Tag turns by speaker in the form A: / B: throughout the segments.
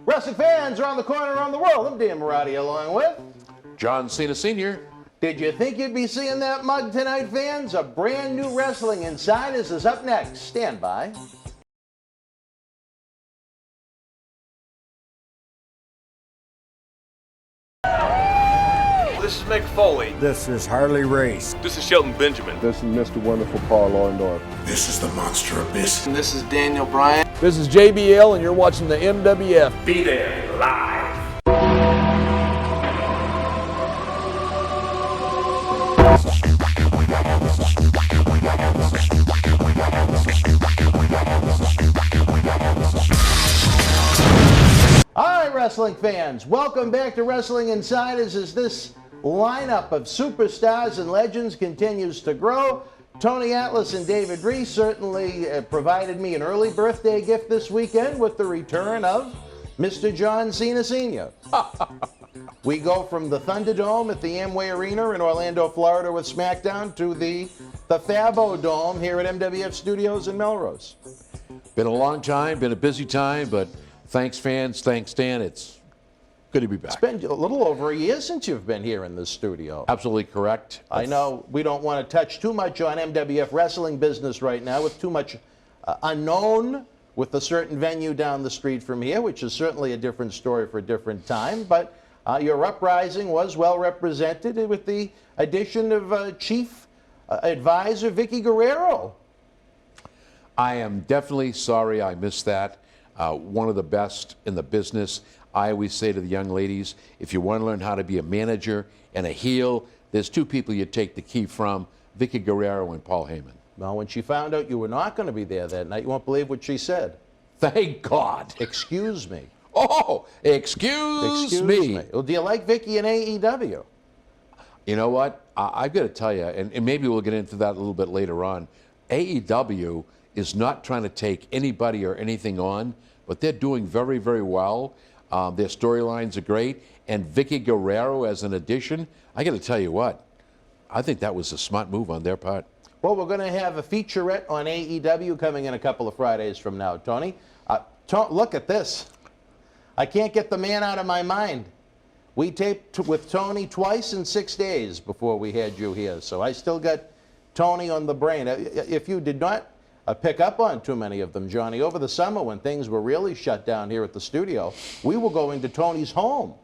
A: Wrestling fans around the corner, around the world, I'm Dan Marati along with
B: John Cena Sr.
A: Did you think you'd be seeing that mug tonight, fans? A brand new Wrestling Insiders is up next. Stand by.
C: This is Mick Foley.
D: This is Harley Race.
C: This is Shelton Benjamin.
E: This is Mr. Wonderful Paul Orndorff.
F: This is the Monster Abyss.
C: And this is Daniel Bryan.
G: This is JBL, and you're watching the MWF.
C: Be there live.
A: All right, wrestling fans, welcome back to Wrestling Insiders as this lineup of superstars and legends continues to grow. Tony Atlas and David Reese certainly provided me an early birthday gift this weekend with the return of Mr. John Cena Sr. We go from the Thunderdome at the Amway Arena in Orlando, Florida with SmackDown to the Fabo Dome here at MWF Studios in Melrose.
B: Been a long time, been a busy time, but thanks fans, thanks Dan. It's good to be back.
A: It's been a little over a year since you've been here in this studio.
B: Absolutely correct.
A: I know we don't want to touch too much on MWF wrestling business right now with too much unknown with a certain venue down the street from here, which is certainly a different story for a different time. But your uprising was well represented with the addition of Chief Advisor Vickie Guerrero.
B: I am definitely sorry I missed that. One of the best in the business. I always say to the young ladies, if you want to learn how to be a manager and a heel, there's two people you take the key from, Vickie Guerrero and Paul Heyman.
A: Well, when she found out you were not going to be there that night, you won't believe what she said.
B: Thank God.
A: Excuse me.
B: Oh, excuse me.
A: Well, do you like Vickie in AEW?
B: You know what? I've got to tell you, and maybe we'll get into that a little bit later on, AEW is not trying to take anybody or anything on, but they're doing very, very well. Their storylines are great. And Vickie Guerrero as an addition, I got to tell you what, I think that was a smart move on their part.
A: Well, we're going to have a featurette on AEW coming in a couple of Fridays from now, Tony. Look at this. I can't get the man out of my mind. We taped with Tony twice in 6 days before we had you here, so I still got Tony on the brain. If you did not pick up on too many of them, Johnny, over the summer when things were really shut down here at the studio, we were going to Tony's home.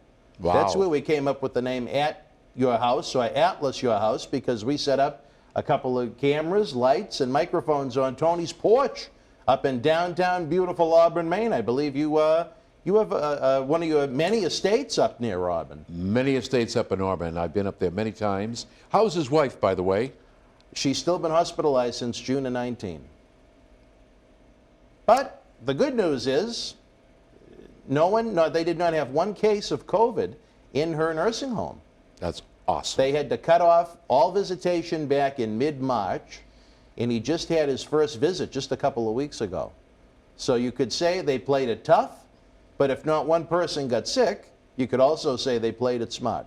B: Wow.
A: That's where we came up with the name At Your House, or Atlas Your House, because we set up a couple of cameras, lights, and microphones on Tony's porch up in downtown beautiful Auburn, Maine. I believe you have one of your many estates up near Auburn.
B: Many estates up in Auburn. I've been up there many times. How's his wife, by the way?
A: She's still been hospitalized since June of 19. But the good news is, they did not have one case of COVID in her nursing home.
B: That's awesome.
A: They had to cut off all visitation back in mid-March, and he just had his first visit just a couple of weeks ago. So you could say they played it tough, but if not one person got sick, you could also say they played it smart.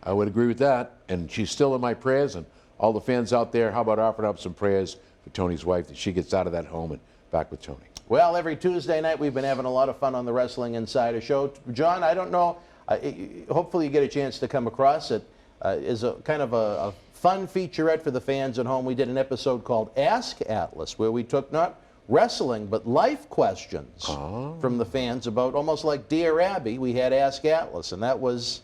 B: I would agree with that, and she's still in my prayers, and all the fans out there, how about offering up some prayers for Tony's wife that she gets out of that home and back with Tony.
A: Well, every Tuesday night we've been having a lot of fun on the Wrestling Insider Show. John, I don't know, hopefully you get a chance to come across it. Is a kind of a fun featurette for the fans at home. We did an episode called Ask Atlas, where we took not wrestling but life questions from the fans about, almost like Dear Abby, we had Ask Atlas, and that was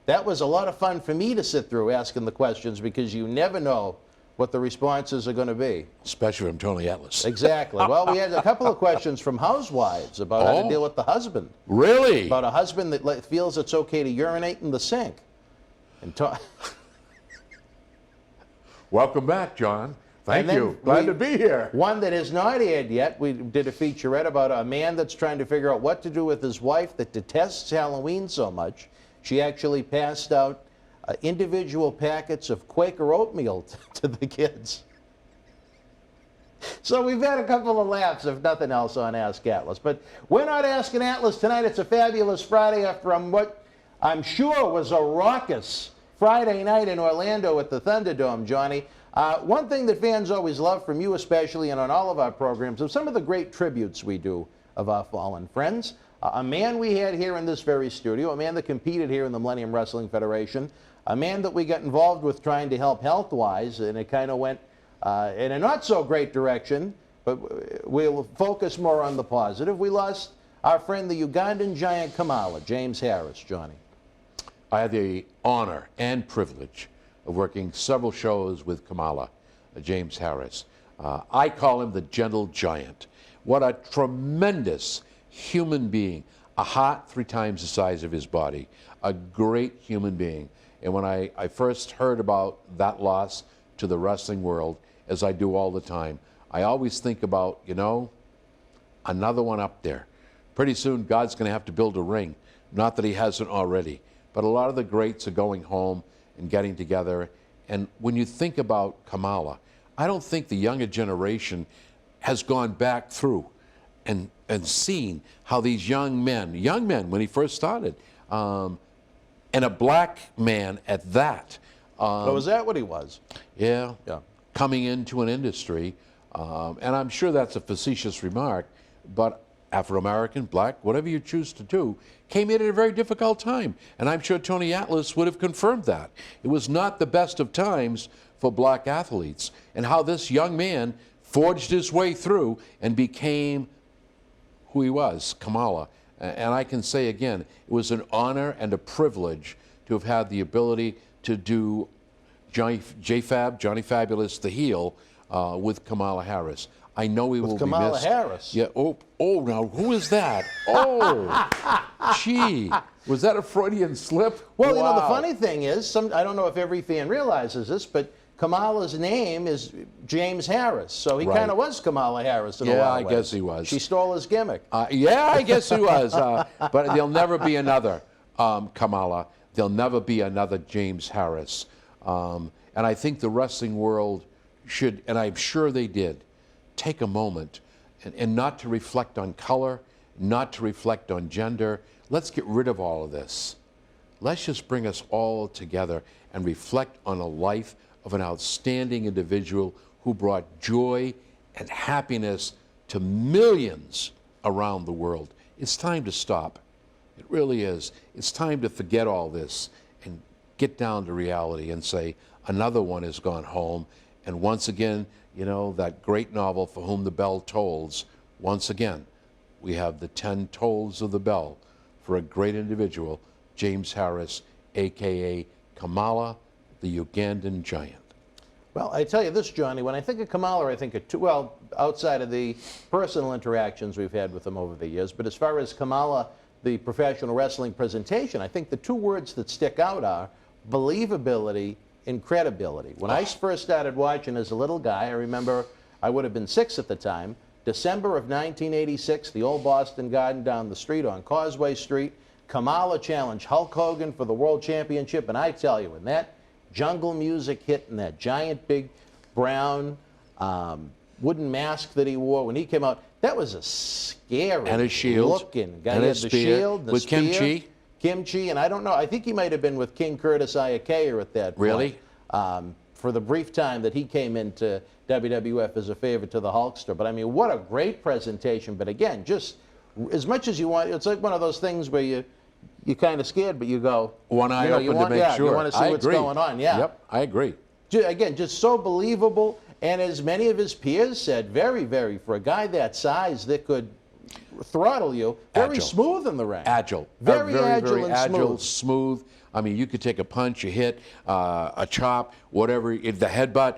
A: a lot of fun for me to sit through asking the questions, because you never know what the responses are going to be.
B: Especially from Tony Atlas.
A: Exactly. Well, we had a couple of questions from housewives about how to deal with the husband.
B: Really?
A: About a husband that feels it's okay to urinate in the sink. And
B: Welcome back, John. Thank you. Glad to be here.
A: One that has not aired yet, we did a featurette about a man that's trying to figure out what to do with his wife that detests Halloween so much. She actually passed out individual packets of Quaker oatmeal to the kids. So we've had a couple of laughs, if nothing else, on Ask Atlas. But we're not asking Atlas tonight. It's a fabulous Friday from what I'm sure was a raucous Friday night in Orlando at the Thunderdome, Johnny. One thing that fans always love from you especially, and on all of our programs, are some of the great tributes we do of our fallen friends. a man we had here in this very studio, a man that competed here in the Millennium Wrestling Federation, a man that we got involved with trying to help health-wise, and it kind of went in a not-so-great direction, but we'll focus more on the positive. We lost our friend, the Ugandan giant Kamala, James Harris. Johnny.
B: I had the honor and privilege of working several shows with Kamala, James Harris. I call him the gentle giant. What a tremendous human being. A heart 3 times the size of his body. A great human being. And when I first heard about that loss to the wrestling world, as I do all the time, I always think about, you know, another one up there. Pretty soon, God's going to have to build a ring. Not that he hasn't already. But a lot of the greats are going home and getting together. And when you think about Kamala, I don't think the younger generation has gone back through and seen how these young men when he first started, and a black man at that.
A: So is that what he was?
B: Yeah.
A: Yeah.
B: Coming into an industry, and I'm sure that's a facetious remark, but Afro-American, black, whatever you choose to do, came in at a very difficult time. And I'm sure Tony Atlas would have confirmed that. It was not the best of times for black athletes. And how this young man forged his way through and became who he was, Kamala. And I can say again, it was an honor and a privilege to have had the ability to do Johnny Fabulous, the heel, with Kamala Harris. I know he will
A: Kamala
B: be missed.
A: Harris.
B: Yeah. Oh, now who is that? Oh, gee, was that a Freudian slip?
A: Well, you know, the
B: Wow.
A: funny thing is, I don't know if every fan realizes this, but Kamala's name is James Harris, so he
B: Right.
A: kind of was Kamala Harris in a
B: Yeah,
A: lot
B: I
A: of ways.
B: guess he was.
A: She stole his gimmick.
B: Yeah, I guess he was. But there'll never be another Kamala. There'll never be another James Harris. And I think the wrestling world should, and I'm sure they did, take a moment and not to reflect on color, not to reflect on gender. Let's get rid of all of this. Let's just bring us all together and reflect on a life of an outstanding individual who brought joy and happiness to millions around the world. It's time to stop. It really is. It's time to forget all this and get down to reality and say, another one has gone home. And once again, you know, that great novel, For Whom the Bell Tolls, once again, we have the 10 tolls of the bell for a great individual, James Harris, a.k.a. Kamala, the Ugandan giant.
A: Well, I tell you this, Johnny, when I think of Kamala, I think of outside of the personal interactions we've had with him over the years, but as far as Kamala, the professional wrestling presentation, I think the 2 words that stick out are believability and credibility. When I first started watching as a little guy, I remember I would have been 6 at the time, December of 1986, the old Boston Garden down the street on Causeway Street, Kamala challenged Hulk Hogan for the World Championship, and I tell you, when that jungle music hit and that giant big brown wooden mask that he wore when he came out, that was a scary
B: And a shield.
A: looking guy.
B: And
A: He
B: a
A: had the
B: spear.
A: shield, the
B: With
A: spear,
B: Kimchi.
A: Kimchi, and I don't know, I think he might have been with King Curtis Iaukea at that point.
B: Really?
A: For the brief time that he came into WWF as a favor to the Hulkster. But I mean, what a great presentation. But again, just as much as you want, it's like one of those things where you're kind of scared, but you go,
B: One eye
A: you
B: open to make sure.
A: You want to see
B: I
A: what's
B: agree.
A: going on. Yeah.
B: Yep, I agree.
A: Again, just so believable. And as many of his peers said, very, for a guy that size that could throttle you, very
B: Agile.
A: smooth in the ring.
B: Agile.
A: Very agile and
B: agile,
A: smooth.
B: smooth. I mean, you could take a punch, a hit, a chop, whatever, the headbutt.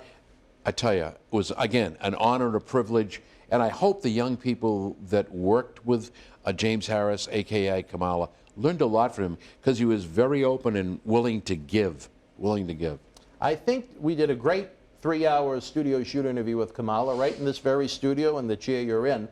B: I tell you, it was, again, an honor and a privilege. And I hope the young people that worked with James Harris, a.k.a. Kamala, learned a lot from him because he was very open and willing to give.
A: I think we did a great 3-hour studio shoot interview with Kamala right in this very studio in the chair you're in.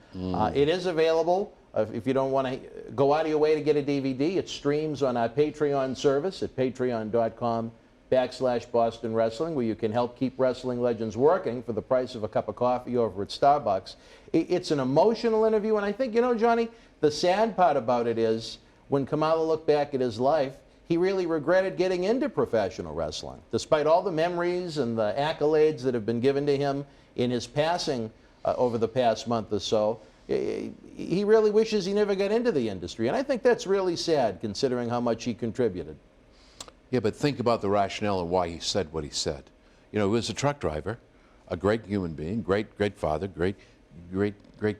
A: It is available. If you don't want to go out of your way to get a DVD, it streams on our Patreon service at patreon.com/Boston Wrestling, where you can help keep wrestling legends working for the price of a cup of coffee over at Starbucks. It's an emotional interview, and I think, you know, Johnny, the sad part about it is when Kamala looked back at his life, he really regretted getting into professional wrestling. Despite all the memories and the accolades that have been given to him in his passing over the past month or so, he really wishes he never got into the industry. And I think that's really sad, considering how much he contributed.
B: Yeah, but think about the rationale and why he said what he said. You know, he was a truck driver, a great human being, great father, great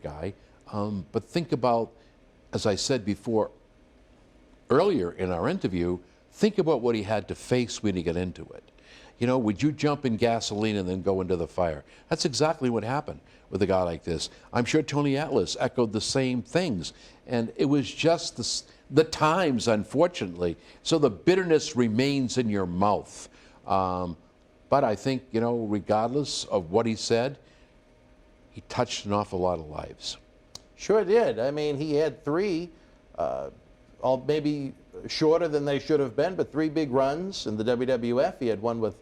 B: guy. But think about, as I said before, earlier in our interview, think about what he had to face when he got into it. You know, would you jump in gasoline and then go into the fire? That's exactly what happened with a guy like this. I'm sure Tony Atlas echoed the same things. And it was just the times, unfortunately. So the bitterness remains in your mouth. But I think, you know, regardless of what he said, he touched an awful lot of lives.
A: Sure did. I mean, he had three, all maybe shorter than they should have been, but three big runs in the WWF. He had one with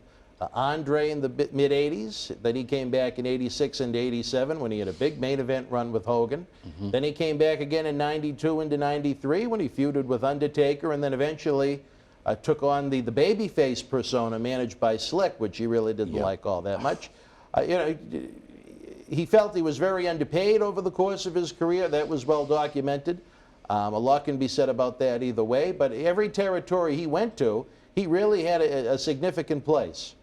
A: Andre in the mid-'80s. Then he came back in '86 into '87 when he had a big main event run with Hogan. Then he came back again in '92 into '93 when he feuded with Undertaker, and then eventually took on the babyface persona managed by Slick, which he really didn't like all that much. You know, he felt he was very underpaid over the course of his career. That was well documented. A lot can be said about that either way, but every territory he went to, he really had a significant place.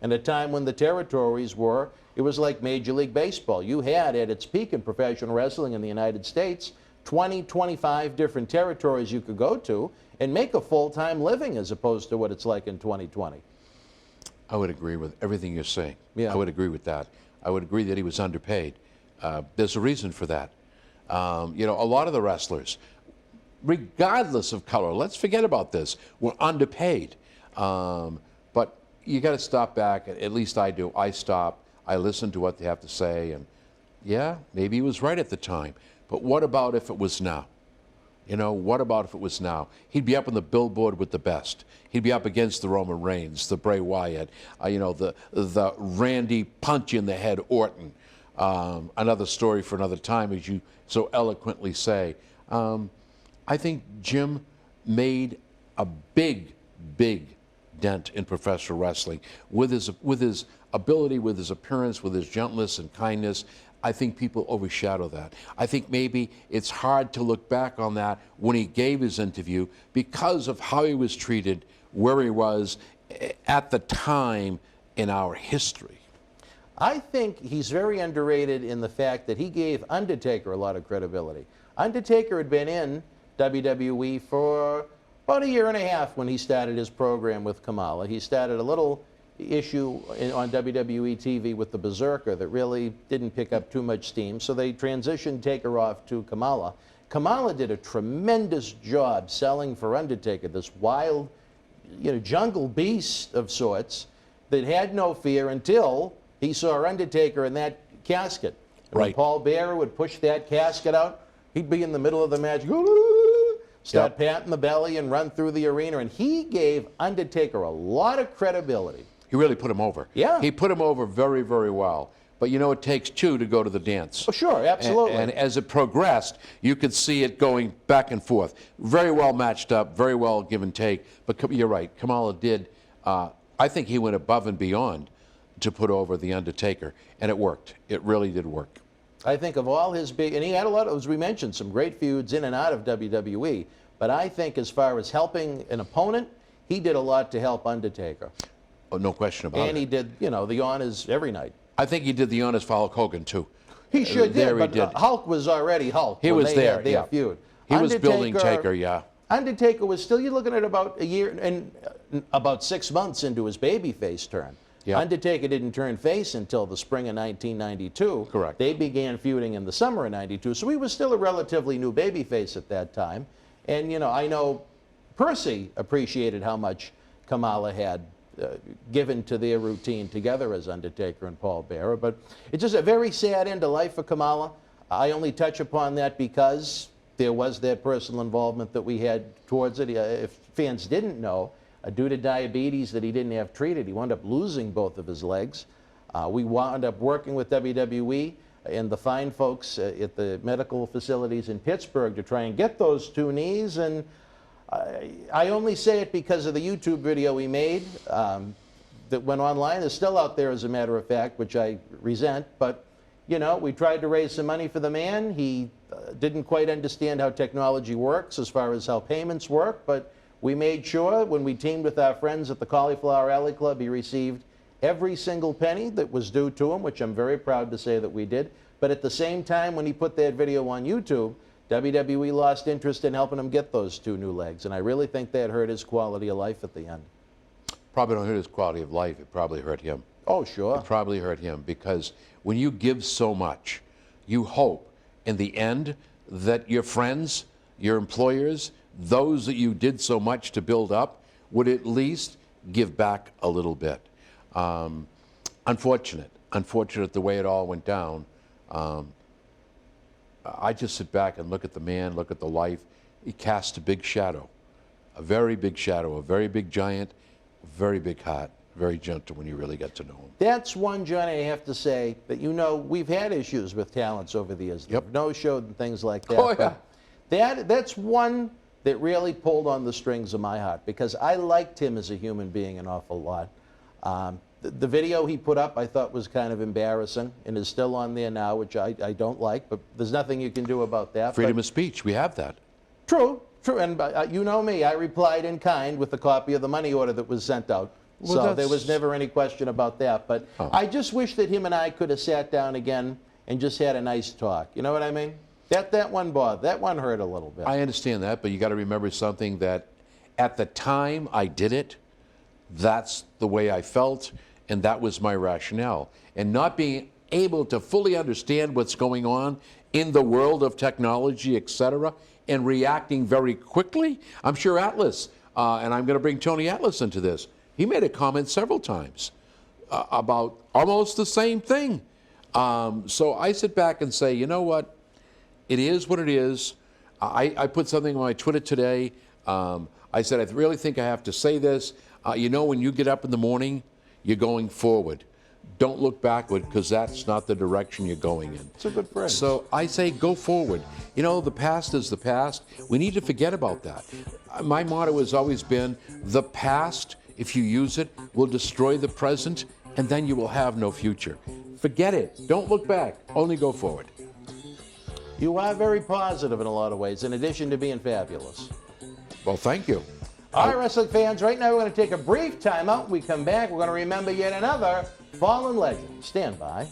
A: And a time when the territories were, it was like Major League Baseball. You had, at its peak in professional wrestling in the United States, 20, 25 different territories you could go to and make a full-time living, as opposed to what it's like in 2020.
B: I would agree with everything you're saying.
A: Yeah.
B: I would agree with that. I would agree that he was underpaid. There's a reason for that. You know, a lot of the wrestlers, regardless of color, let's forget about this, were underpaid. But you got to stop back, at least I do. I stop, I listen to what they have to say, and yeah, maybe he was right at the time. But what about if it was now? You know, what about if it was now? He'd be up on the billboard with the best. He'd be up against the Roman Reigns, the Bray Wyatt, you know, the Randy punch in the head Orton. Another story for another time, as you so eloquently say. I think Jim made a big dent in professional wrestling with his ability, with his appearance, with his gentleness and kindness. I think people overshadow that. I think maybe it's hard to look back on that when he gave his interview because of how he was treated, where he was at the time in our history.
A: I think he's very underrated in the fact that he gave Undertaker a lot of credibility. Undertaker had been in WWE for about 1.5 years when he started his program with Kamala. He started a little issue on WWE TV with the Berserker that really didn't pick up too much steam, so they transitioned Taker off to Kamala. Kamala did a tremendous job selling for Undertaker, this wild, you know, jungle beast of sorts that had no fear until he saw Undertaker in that casket. And when Paul Bearer would push that casket out, he'd be in the middle of the match, start patting the belly and run through the arena, and he gave Undertaker a lot of credibility.
B: He really put him over.
A: Yeah.
B: He put him over very, very well. But you know, it takes two to go to the dance.
A: Oh, sure, absolutely.
B: And as it progressed, you could see it going back and forth. Very well matched up, very well give and take. But you're right, Kamala did, I think he went above and beyond to put over The Undertaker. And it worked. It really did work.
A: I think of all his big, and he had a lot of, as we mentioned, some great feuds in and out of WWE. But I think as far as helping an opponent, he did a lot to help Undertaker.
B: Oh, no question about it.
A: And he did, you know, the honors every night.
B: I think he did the honors for Hulk Hogan, too.
A: He sure
B: There
A: did,
B: he
A: but Hulk was already Hulk.
B: He
A: when
B: was
A: they
B: there,
A: had their
B: yeah.
A: feud.
B: He was building Taker, yeah.
A: Undertaker was still, you're looking at about a year and about 6 months into his babyface turn.
B: Yeah.
A: Undertaker didn't turn face until the spring of 1992.
B: Correct.
A: They began feuding in the summer of '92, so he was still a relatively new babyface at that time. And, you know, I know Percy appreciated how much Kamala had given to their routine together as Undertaker and Paul Bearer. But it's just a very sad end of life for Kamala. I only touch upon that because there was that personal involvement that we had towards it. If fans didn't know, due to diabetes that he didn't have treated, he wound up losing both of his legs. We wound up working with WWE and the fine folks at the medical facilities in Pittsburgh to try and get those two knees, and I only say it because of the YouTube video we made that went online. It's still out there, as a matter of fact, which I resent, but you know, we tried to raise some money for the man. He didn't quite understand how technology works as far as how payments work, but we made sure when we teamed with our friends at the Cauliflower Alley Club, he received every single penny that was due to him, which I'm very proud to say that we did. But at the same time, when he put that video on YouTube, WWE lost interest in helping him get those 2 new legs. And I really think that hurt his quality of life at the end.
B: Probably don't hurt his quality of life. It probably hurt him.
A: Oh, sure.
B: It probably hurt him because when you give so much, you hope in the end that your friends, your employers, those that you did so much to build up would at least give back a little bit. Unfortunate the way it all went down. I just sit back and look at the man, look at the life. He cast a big shadow, a very big shadow, a very big giant, very big heart, very gentle when you really get to know him.
A: That's one, Johnny, I have to say that, you know, we've had issues with talents over the years.
B: Yep.
A: No-showed and things like that.
B: Oh, yeah.
A: But that's one that really pulled on the strings of my heart because I liked him as a human being an awful lot. The video he put up I thought was kind of embarrassing and is still on there now, which I don't like, but there's nothing you can do about that.
B: Freedom of speech, we have that.
A: True, and you know me, I replied in kind with a copy of the money order that was sent out.
B: Well,
A: so there was never any question about that. But I just wish that him and I could have sat down again and just had a nice talk. You know what I mean? That one bothered. That one hurt a little bit.
B: I understand that, but you got to remember something that at the time I did it, that's the way I felt, and that was my rationale. And not being able to fully understand what's going on in the world of technology, etc., and reacting very quickly. I'm sure Atlas, and I'm going to bring Tony Atlas into this, he made a comment several times about almost the same thing. So I sit back and say, you know what? It is what it is. I put something on my Twitter today. I said, I really think I have to say this. You know, when you get up in the morning, you're going forward. Don't look backward because that's not the direction you're going in.
A: It's a good phrase.
B: So I say go forward. You know, the past is the past. We need to forget about that. My motto has always been, the past, if you use it, will destroy the present, and then you will have no future. Forget it. Don't look back. Only go forward.
A: You are very positive in a lot of ways, in addition to being fabulous.
B: Well, thank you.
A: All right, wrestling fans, right now we're going to take a brief time out. When we come back, we're going to remember yet another fallen legend. Stand by.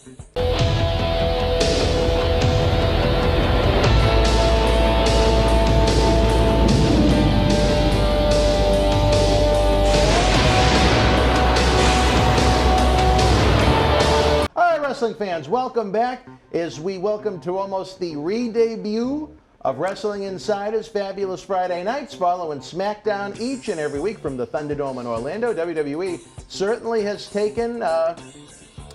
A: Wrestling fans, welcome back as we welcome to almost the re-debut of Wrestling Insider's Fabulous Friday Nights, following SmackDown each and every week from the Thunderdome in Orlando. WWE certainly has taken a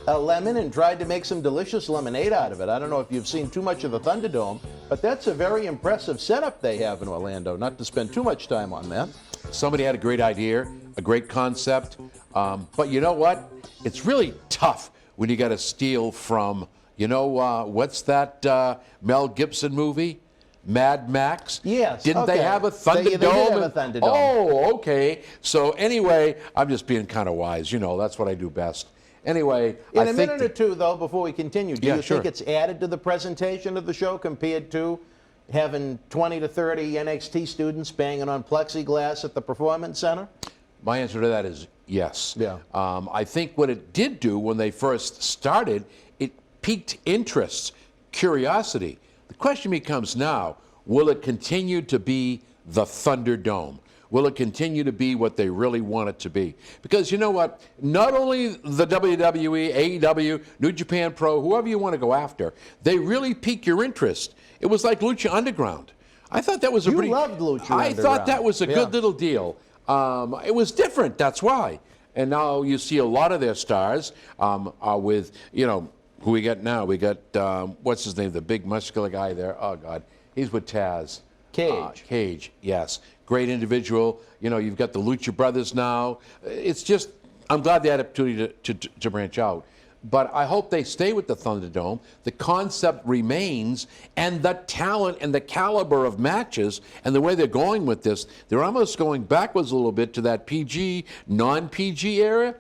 A: lemon and tried to make some delicious lemonade out of it. I don't know if you've seen too much of the Thunderdome, but that's a very impressive setup they have in Orlando, not to spend too much time on that.
B: Somebody had a great idea, a great concept, but you know what? It's really tough when you got to steal from, you know, what's that Mel Gibson movie? Mad Max?
A: Yes.
B: Didn't they have a Thunderdome?
A: They did have a Thunderdome.
B: Oh, okay. So anyway, I'm just being kind of wise. You know, that's what I do best. Anyway,
A: in a minute or two, though, before we continue, do you
B: sure.
A: think it's added to the presentation of the show compared to having 20 to 30 NXT students banging on plexiglass at the Performance Center?
B: My answer to that is yes.
A: Yeah.
B: I think what it did do when they first started, it piqued interest, curiosity. The question becomes now, will it continue to be the Thunderdome? Will it continue to be what they really want it to be? Because you know what? Not only the WWE, AEW, New Japan Pro, whoever you want to go after, they really pique your interest. It was like Lucha Underground. I thought that was a
A: You loved Lucha Underground.
B: I thought that was a good little deal. It was different, that's why. And now you see a lot of their stars are with, you know, who we got now? We got, what's his name, the big muscular guy there? Oh, God. He's with Taz.
A: Cage.
B: Cage, yes. Great individual. You know, you've got the Lucha Brothers now. It's just, I'm glad they had the opportunity to branch out. But I hope they stay with the Thunderdome. The concept remains, and the talent and the caliber of matches and the way they're going with this, they're almost going backwards a little bit to that PG, non-PG era.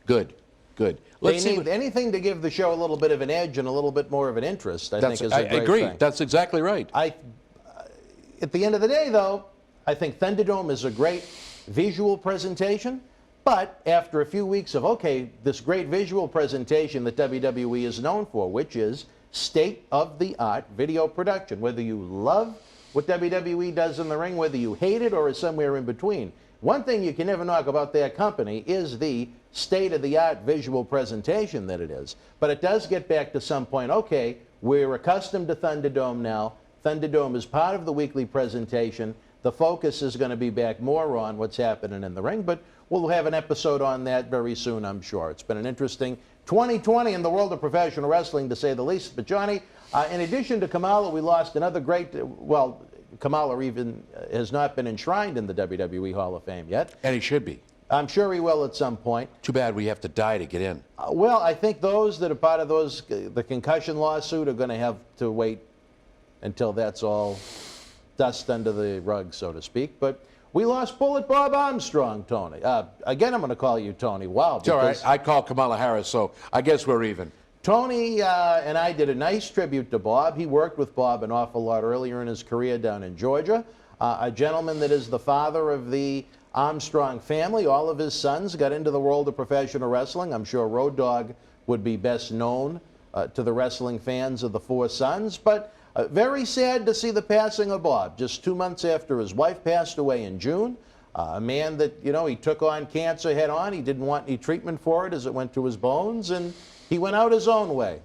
B: Good. Good.
A: They
B: Let's see.
A: need anything to give the show a little bit of an edge and a little bit more of an interest, I think is a great
B: agree.
A: thing.
B: That's exactly right.
A: At the end of the day, though, I think Thunderdome is a great visual presentation. But after a few weeks of, okay, this great visual presentation that WWE is known for, which is state-of-the-art video production, whether you love what WWE does in the ring, whether you hate it or is somewhere in between, one thing you can never knock about their company is the state-of-the-art visual presentation that it is. But it does get back to some point, okay, we're accustomed to Thunderdome now. Thunderdome is part of the weekly presentation. The focus is going to be back more on what's happening in the ring, but we'll have an episode on that very soon, I'm sure. It's been an interesting 2020 in the world of professional wrestling, to say the least. But, Johnny, in addition to Kamala, we lost another great, well, Kamala even has not been enshrined in the WWE Hall of Fame yet.
B: And he should be.
A: I'm sure he will at some point.
B: Too bad we have to die to get in.
A: Well, I think those that are part of the concussion lawsuit are going to have to wait until that's all dust under the rug, so to speak. But we lost Bullet Bob Armstrong, Tony. Again, I'm going to call you Tony. Wow.
B: It's all right. I call Kamala Harris, so I guess we're even.
A: Tony and I did a nice tribute to Bob. He worked with Bob an awful lot earlier in his career down in Georgia. A gentleman that is the father of the Armstrong family. All of his sons got into the world of professional wrestling. I'm sure Road Dogg would be best known to the wrestling fans of the four sons. But very sad to see the passing of Bob, just 2 months after his wife passed away in June. A man that, you know, he took on cancer head on. He didn't want any treatment for it as it went to his bones, and he went out his own way.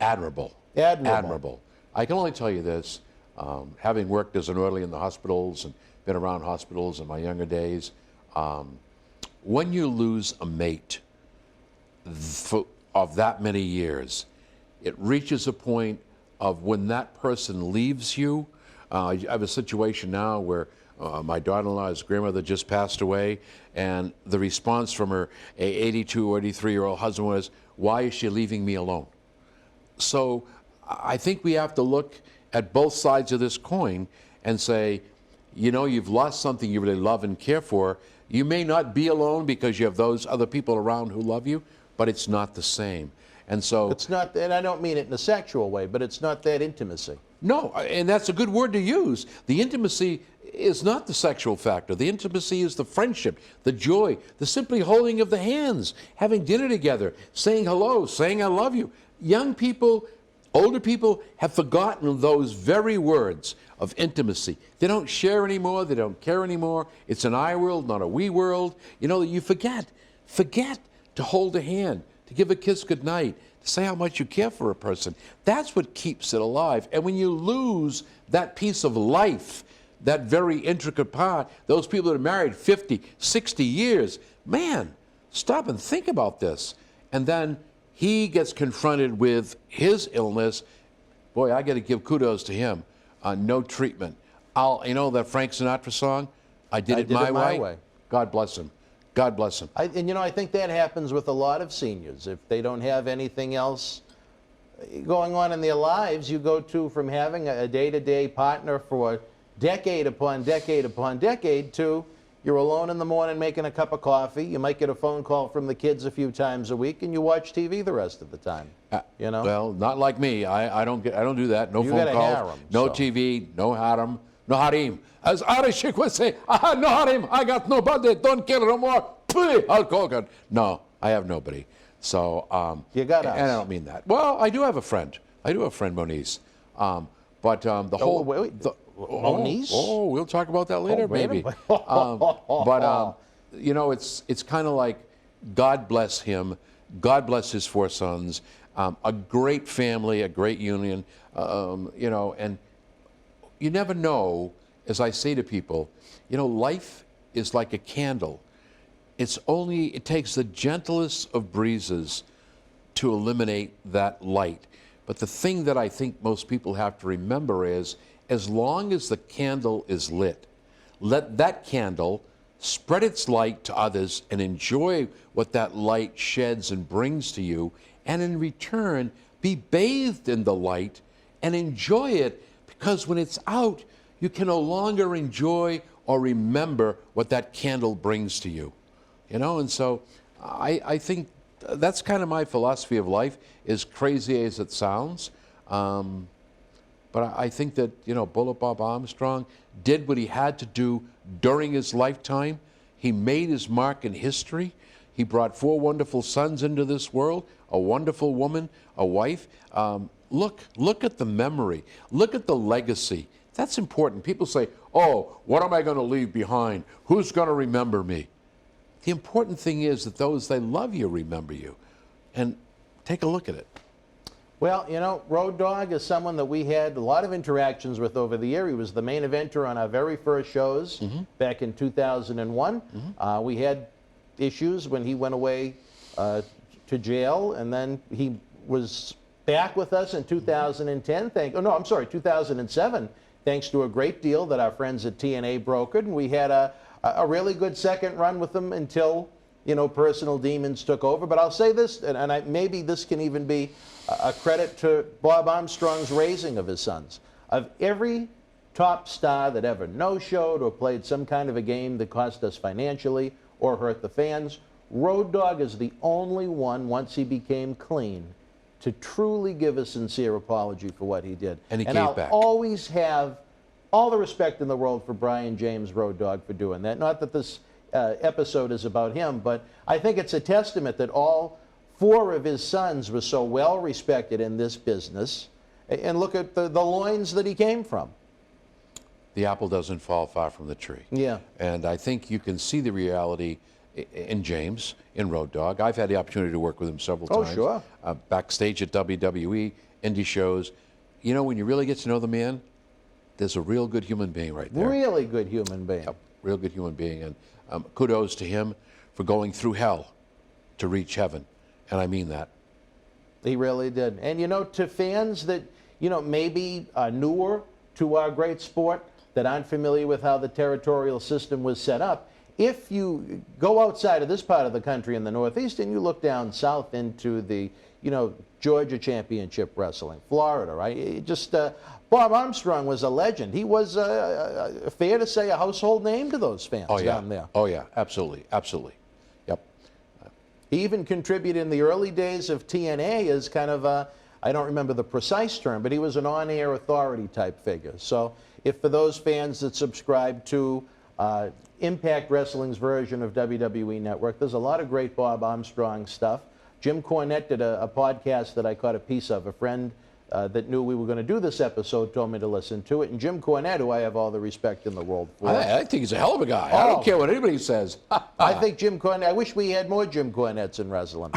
B: Admirable.
A: Admirable.
B: I can only tell you this, having worked as an orderly in the hospitals and been around hospitals in my younger days, when you lose a mate of that many years, it reaches a point of when that person leaves you. I have a situation now where my daughter-in-law's grandmother just passed away, and the response from her 82 or 83-year-old husband was, "Why is she leaving me alone?" So I think we have to look at both sides of this coin and say, you know, you've lost something you really love and care for. You may not be alone because you have those other people around who love you, but it's not the same. And so
A: it's not, and I don't mean it in a sexual way, but it's not that intimacy.
B: No, and that's a good word to use. The intimacy is not the sexual factor. The intimacy is the friendship, the joy, the simply holding of the hands, having dinner together, saying hello, saying I love you. Young people, older people have forgotten those very words of intimacy. They don't share anymore. They don't care anymore. It's an I world, not a we world. You know, you forget to hold a hand, to give a kiss goodnight, to say how much you care for a person. That's what keeps it alive. And when you lose that piece of life, that very intricate part, those people that are married 50, 60 years, man, stop and think about this. And then he gets confronted with his illness. Boy, I got to give kudos to him. No treatment. You know that Frank Sinatra song, I did it my way? God bless him. God bless him.
A: And you know, I think that happens with a lot of seniors. If they don't have anything else going on in their lives, you go to from having a day-to-day partner for decade upon decade upon decade to you're alone in the morning making a cup of coffee. You might get a phone call from the kids a few times a week, and you watch TV the rest of the time. You know.
B: Well, not like me. I don't do that. No
A: You
B: phone
A: got a
B: calls.
A: harem,
B: No
A: so.
B: TV. No harem. No harim. As Irish would say, I had no harem. I got nobody. Don't care no more. Hulk Hogan. No, I have nobody. So
A: you got us.
B: And I don't mean that. Well, I do have a friend. Moniz. But the whole.
A: Moniz?
B: Oh, we'll talk about that later, maybe. But you know, it's kind of like God bless him. God bless his four sons. A great family, a great union. You know, and you never know. As I say to people, you know, life is like a candle. It takes the gentlest of breezes to eliminate that light. But the thing that I think most people have to remember is, as long as the candle is lit, let that candle spread its light to others and enjoy what that light sheds and brings to you, and in return, be bathed in the light and enjoy it, because when it's out, you can no longer enjoy or remember what that candle brings to you. You know, and so I think that's kind of my philosophy of life, as crazy as it sounds. But I think that, Bullet Bob Armstrong did what he had to do during his lifetime. He made his mark in history. He brought 4 wonderful sons into this world, a wonderful woman, a wife. Look at the memory. Look at the legacy. That's important. People say, oh, what am I going to leave behind? Who's going to remember me? The important thing is that those that love you remember you. And take a look at it.
A: Well, Road Dogg is someone that we had a lot of interactions with over the year. He was the main eventer on our very first shows back in 2001. We had issues when he went away to jail, and then he was back with us in 2010. 2007, thanks to a great deal that our friends at TNA brokered, and we had a really good second run with them until personal demons took over. But I'll say this, and maybe this can even be a credit to Bob Armstrong's raising of his sons. Of every top star that ever no-showed or played some kind of a game that cost us financially or hurt the fans, Road Dogg is the only one, once he became clean, to truly give a sincere apology for what he did.
B: And he gave
A: I'll
B: back.
A: always have all the respect in the world for Brian James Road Dogg for doing that. Not that this episode is about him, but I think it's a testament that all 4 of his sons were so well respected in this business. And look at the loins that he came from.
B: The apple doesn't fall far from the tree.
A: Yeah.
B: And I think you can see the reality in James, in Road Dogg. I've had the opportunity to work with him several times.
A: Oh, sure.
B: Backstage at WWE, indie shows. When you really get to know the man, there's a real good human being right there.
A: Really good human being.
B: Yep, real good human being. And kudos to him for going through hell to reach heaven. And I mean that.
A: He really did. And to fans that, maybe are newer to our great sport, that aren't familiar with how the territorial system was set up, if you go outside of this part of the country in the Northeast and you look down south into the, Georgia Championship Wrestling, Florida, right? Bob Armstrong was a legend. He was, fair to say, a household name to those fans down there.
B: Oh, yeah, absolutely, absolutely. Yep.
A: He even contributed in the early days of TNA as kind of a, I don't remember the precise term, but he was an on-air authority type figure. So if for those fans that subscribe to Impact Wrestling's version of WWE Network, there's a lot of great Bob Armstrong stuff. Jim Cornette did a podcast that I caught a piece of. A friend that knew we were going to do this episode told me to listen to it. And Jim Cornette, who I have all the respect in the world for.
B: I think he's a hell of a guy. I don't care what anybody says.
A: I think Jim Cornette, I wish we had more Jim Cornettes in wrestling.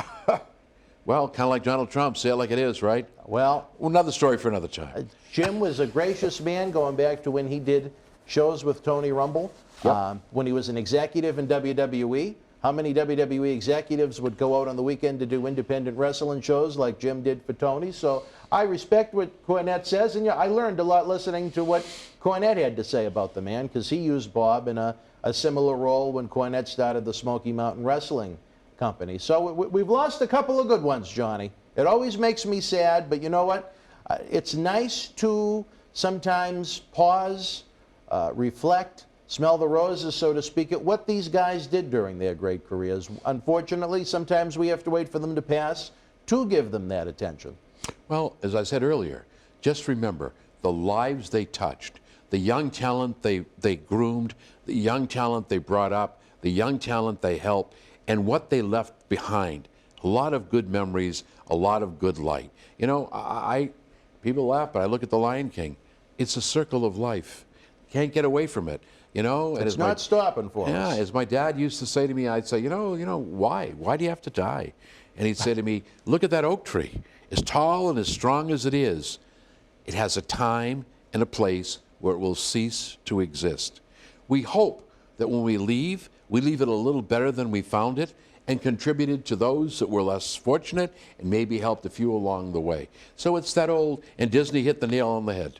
B: Well, kind of like Donald Trump, say it like it is, right?
A: Well,
B: another story for another time.
A: Jim was a gracious man going back to when he did shows with Tony Rumble, when he was an executive in WWE. How many WWE executives would go out on the weekend to do independent wrestling shows like Jim did for Tony? So I respect what Cornette says, and I learned a lot listening to what Cornette had to say about the man, because he used Bob in a similar role when Cornette started the Smoky Mountain Wrestling Company. So we've lost a couple of good ones, Johnny. It always makes me sad, but you know what? It's nice to sometimes pause, reflect, smell the roses, so to speak, at what these guys did during their great careers. Unfortunately, sometimes we have to wait for them to pass to give them that attention.
B: Well, as I said earlier, just remember the lives they touched, the young talent they groomed, the young talent they brought up, the young talent they helped, and what they left behind. A lot of good memories, a lot of good light. People laugh, but I look at The Lion King. It's a circle of life. Can't get away from it. And
A: it's not stopping for us.
B: Yeah, as my dad used to say to me, I'd say, why? Why do you have to die? And he'd say to me, look at that oak tree. As tall and as strong as it is, it has a time and a place where it will cease to exist. We hope that when we leave it a little better than we found it, and contributed to those that were less fortunate, and maybe helped a few along the way. So it's that old, and Disney hit the nail on the head.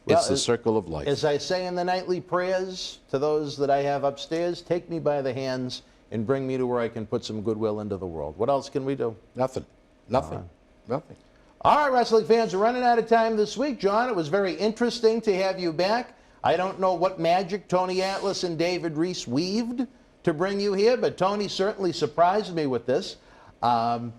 B: It's the circle of life.
A: As I say in the nightly prayers to those that I have upstairs, take me by the hands and bring me to where I can put some goodwill into the world. What else can we do?
B: Nothing. Nothing. Nothing.
A: All right, wrestling fans, we're running out of time this week. John, it was very interesting to have you back. I don't know what magic Tony Atlas and David Reese weaved to bring you here, but Tony certainly surprised me with this. Friday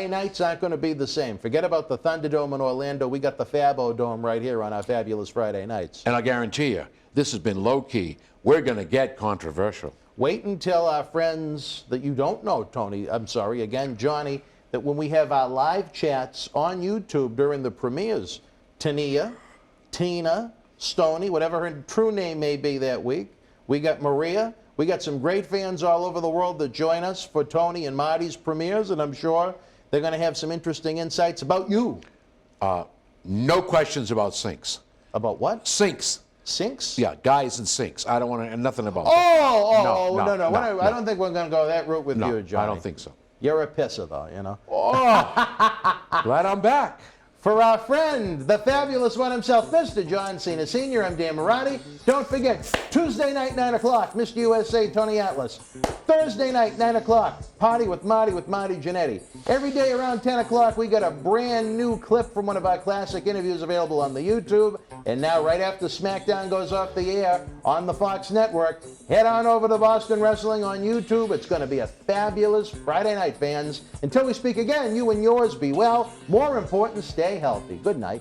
A: nights aren't going to be the same. Forget about the Thunderdome in Orlando. We got the Fabo Dome right here on our fabulous Friday nights.
B: And I guarantee you, this has been low-key. We're going to get controversial.
A: Wait until our friends that you don't know, Tony, I'm sorry, again, Johnny, that when we have our live chats on YouTube during the premieres, Tina, Stoney, whatever her true name may be that week, we got Maria, we got some great fans all over the world that join us for Tony and Marty's premieres, and I'm sure they're going to have some interesting insights about you.
B: No questions about sinks.
A: About what?
B: Sinks.
A: Sinks?
B: Yeah, guys in sinks. I don't want to, nothing about that.
A: No. I don't think we're going to go that route with you, Johnny.
B: I don't think so.
A: You're a pisser, though, you know.
B: Glad I'm back.
A: For our friend, the fabulous one himself, Mr. John Cena Sr., I'm Dan Marotti. Don't forget, Tuesday night, 9 o'clock, Mr. USA, Tony Atlas. Thursday night, 9 o'clock, Party with Marty Jannetty. Every day around 10 o'clock, we got a brand new clip from one of our classic interviews available on the YouTube. And now, right after SmackDown goes off the air on the Fox Network, head on over to Boston Wrestling on YouTube. It's going to be a fabulous Friday night, fans. Until we speak again, you and yours be well. More important, stay healthy. Good night.